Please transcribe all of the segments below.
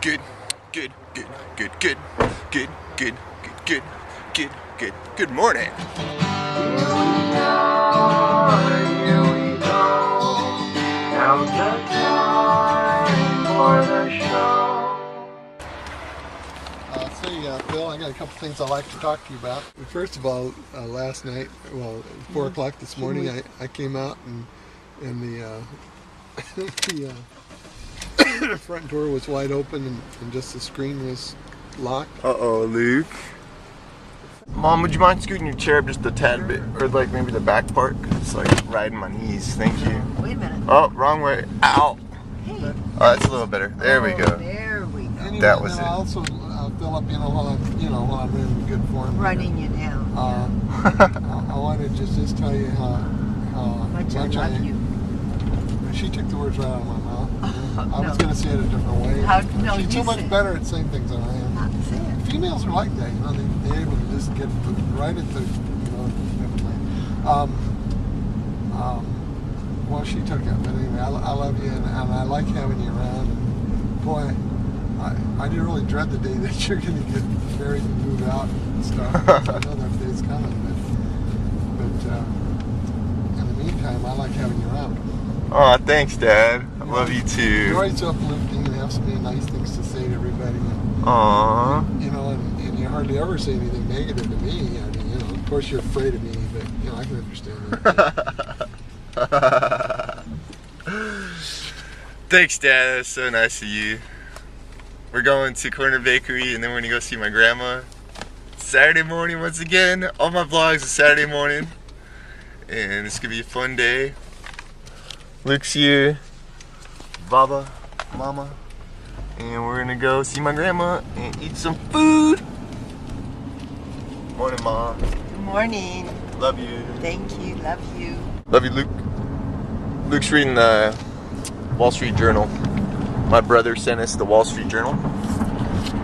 Good, good, good, good, good, good, good, good, good, good, good morning. Phil, I got a couple things I'd like to talk to you about. First of all, last night, well, 4 o'clock this morning, I came out and the the front door was wide open and just the screen was locked. Uh-oh, Luke. Mom, would you mind scooting your chair up just a tad bit? Or like maybe the back part? It's like riding my knees. Thank you. Wait a minute. Oh, wrong way. Ow. Hey. Oh, that's a little better. There we go. There we go. Anyway, That was I it. also fill up, while I'm in good form. Running you down. I wanted to just tell you how much I love you. She took the words right out of my mouth. I was No. going to say it a different way. No, She's you so much say it. better at saying things than I am. Not say it. Females are like that, they're able to just get right at the, well, she took it, but anyway, I love you, and I like having you around, and boy, I didn't really dread the day that you're going to get married and move out and stuff. I know that day's coming, but in the meantime, I like having you around. Oh, thanks, Dad. I love you too. You're always uplifting and have so many nice things to say to everybody. Aww. And you hardly ever say anything negative to me. I mean, of course you're afraid of me, but I can understand that. Thanks, Dad. That's so nice of you. We're going to Corner Bakery, and then we're gonna go see my grandma. Saturday morning once again. All my vlogs are Saturday morning, and it's gonna be a fun day. Luke's here, Baba, Mama, and we're gonna go see my grandma and eat some food. Morning, Mom. Good morning. Love you. Thank you. Love you. Love you, Luke. Luke's reading the Wall Street Journal. My brother sent us the Wall Street Journal.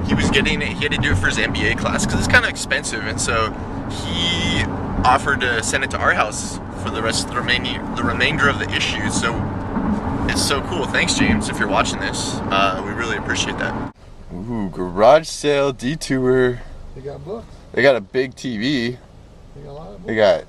He was getting it, he had to do it for his MBA class because it's kind of expensive, and so he offered to send it to our house for the remainder of the issue. So it's so cool. Thanks, James, if you're watching this. We really appreciate that. Ooh, garage sale detour. They got books. They got a big TV. They got a lot of books. They got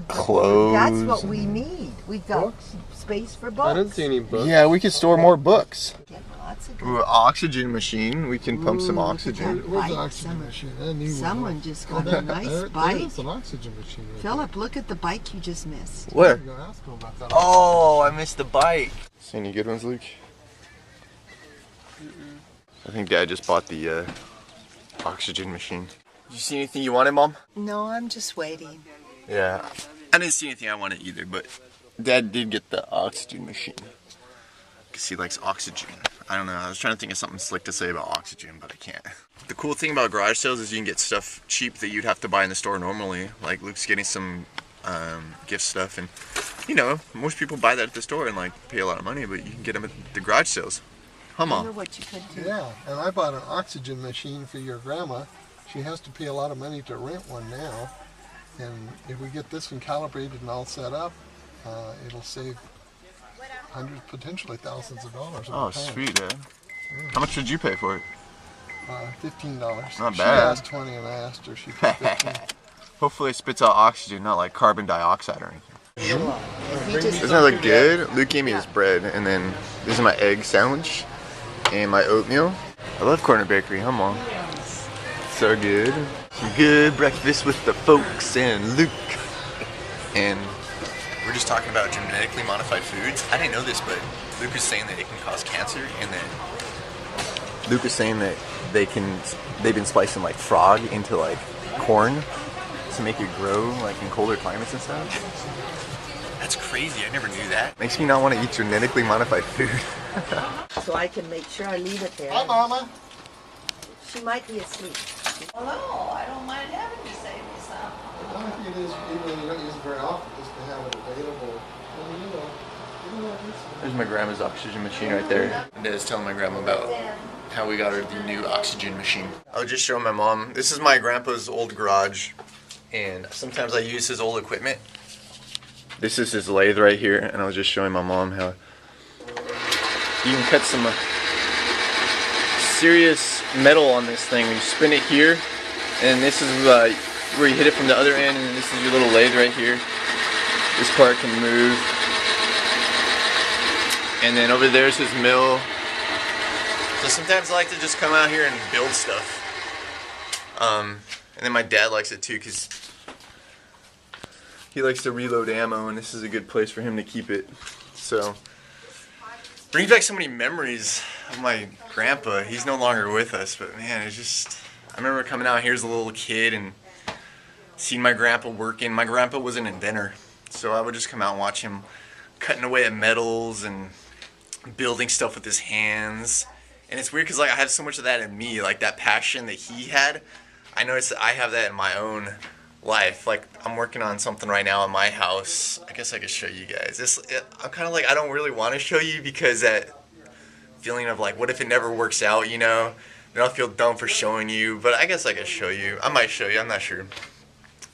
Clothes. That's clothes. what we need. We've got Books? space for books. I didn't see any books. Yeah, we could store more books. Get lots of good. Ooh, oxygen machine. We can pump some oxygen. Where's the Bike. oxygen machine? I knew Someone just got a there- nice there bike. is an oxygen machine. Right Philip, look at the bike you just missed. there. Where? I'm gonna ask him about that. Oh, I missed the bike. See any good ones, Luke? I think Dad just bought the oxygen machine. Did you see anything you wanted, Mom? No, I'm just waiting. Yeah. I didn't see anything I wanted either, but Dad did get the oxygen machine. Because he likes oxygen. I don't know, I was trying to think of something slick to say about oxygen, but I can't. The cool thing about garage sales is you can get stuff cheap that you'd have to buy in the store normally. Like Luke's getting some gift stuff, and most people buy that at the store and like pay a lot of money, but you can get them at the garage sales. Huh, I wonder Mom? what you could do. Yeah, and I bought an oxygen machine for your grandma. She has to pay a lot of money to rent one now. And if we get this one calibrated and all set up, it'll save hundreds, potentially thousands of dollars. Oh, over time. sweet, Dad. How much did you pay for it? $15. Not She bad. asked 20 and I asked her. She paid 15. Hopefully it spits out oxygen, not like carbon dioxide or anything. If you just Doesn't that look good? Luke gave me his bread, and then this is my egg sandwich and my oatmeal. I love Corner Bakery, huh, Mom? So good. Some good breakfast with the folks and Luke. And we're just talking about genetically modified foods. I didn't know this, but Luke was saying that it can cause cancer, and then Luke was saying that they've been splicing like frog into like corn to make it grow like in colder climates and stuff. That's crazy, I never knew that. Makes me not want to eat genetically modified food. so I can make sure I leave it there. Hi, Mama. She might be asleep. Hello, I don't mind having you save me some. I think it is, even you don't use it very often, just to have it available. There's my grandma's oxygen machine right there. And Dad's telling my grandma about how we got her the new oxygen machine. I was just showing my mom. This is my grandpa's old garage, and sometimes I use his old equipment. This is his lathe right here, and I was just showing my mom how you can cut some serious metal on this thing. You spin it here, and this is where you hit it from the other end, and this is your little lathe right here. This part can move. And then over there's his mill. So sometimes I like to just come out here and build stuff. And then my dad likes it too, because he likes to reload ammo, and this is a good place for him to keep it. So, brings back so many memories of my grandpa. He's no longer with us, but man, it's just, I remember coming out here as a little kid and seeing my grandpa working. My grandpa was an inventor, so I would just come out and watch him cutting away at metals and building stuff with his hands. And it's weird because like I have so much of that in me, like that passion that he had. I noticed that I have that in my own life. Like I'm working on something right now in my house. I guess I could show you guys. I'm kind of like, I don't really want to show you because that feeling of like, what if it never works out, you know? Then I'll feel dumb for showing you, but I guess I could show you. I might show you, I'm not sure.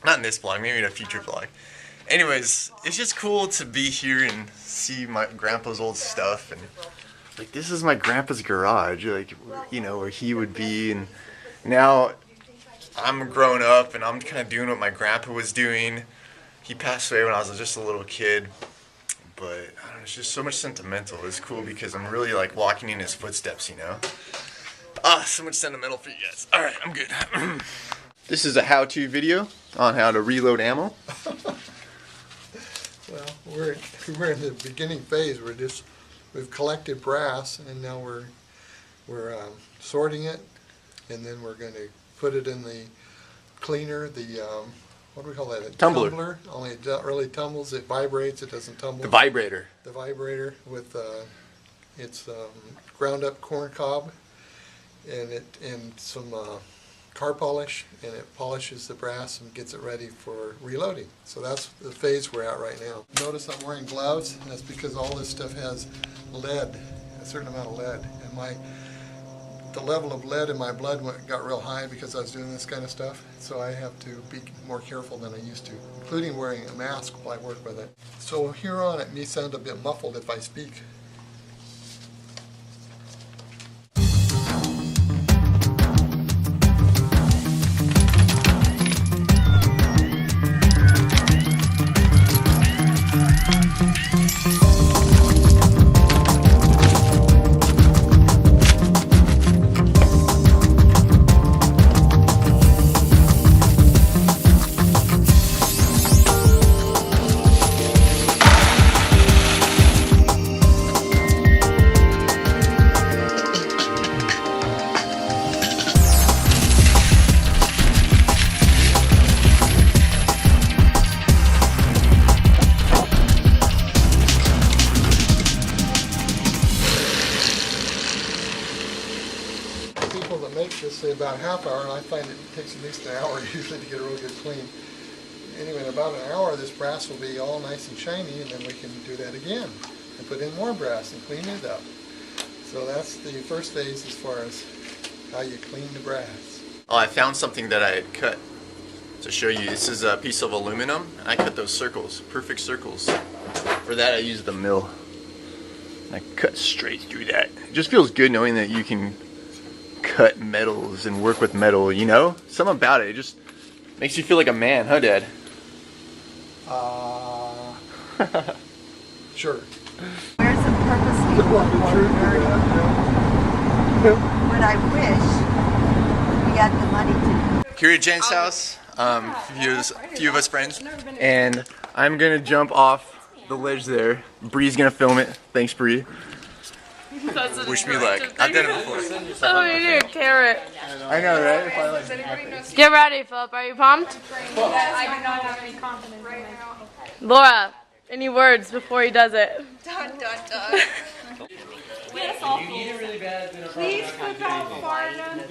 Not in this vlog, maybe in a future vlog. Anyways, it's just cool to be here and see my grandpa's old stuff. And like, this is my grandpa's garage, like, you know, where he would be. And now I'm grown up and I'm kind of doing what my grandpa was doing. He passed away when I was just a little kid, but I don't know, it's just so much sentimental. It's cool because I'm really like walking in his footsteps, you know. So much sentimental for you guys. All right, I'm good. This is a how-to video on how to reload ammo. Well, we're in the beginning phase. We've collected brass, and now we're sorting it, and then we're going to put it in the cleaner, what do we call that? A tumbler. Only it really tumbles. It vibrates. It doesn't tumble. The vibrator. The vibrator with it's ground up corn cob and some car polish, and it polishes the brass and gets it ready for reloading. So that's the phase we're at right now. Notice I'm wearing gloves, and that's because all this stuff has lead, a certain amount of lead, and the level of lead in my blood got real high because I was doing this kind of stuff, so I have to be more careful than I used to, including wearing a mask while I work with it. So here on, it may sound a bit muffled if I speak. People that make this say about a half hour, and I find it takes at least an hour usually to get a real good clean. Anyway, in about an hour this brass will be all nice and shiny, and then we can do that again and put in more brass and clean it up. So that's the first phase as far as how you clean the brass. Oh, I found something that I had cut to show you. This is a piece of aluminum, and I cut those circles, perfect circles. For that I used the mill. And I cut straight through that. It just feels good knowing that you can cut metals and work with metal, you know? Something about it, it just makes you feel like a man, huh, Dad? Sure. Where's the purpose of the What I wish we had the money to. Here at Jen's house, a few of us friends, and I'm gonna jump off the ledge there. Bree's gonna film it. Thanks, Bree. Wish me luck. I've done it before. Oh, you need a carrot. I know, right? If I like Get ready, Philip. Are you pumped? I do not have any confidence right now. Laura, any words before he does it? Dun, dun, dun. Please click out far enough.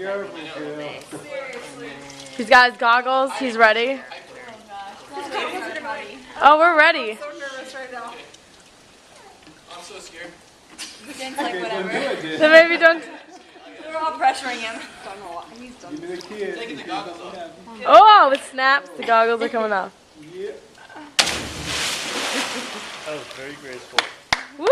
He's got his goggles. He's ready. Oh, we're ready. I'm so nervous right now. I'm so scared. Jen's like, whatever. So maybe don't. We're all pressuring him. Don't know why. He's done. Taking the goggles off. Oh, it snaps. The goggles are coming off. That was very graceful. Woo!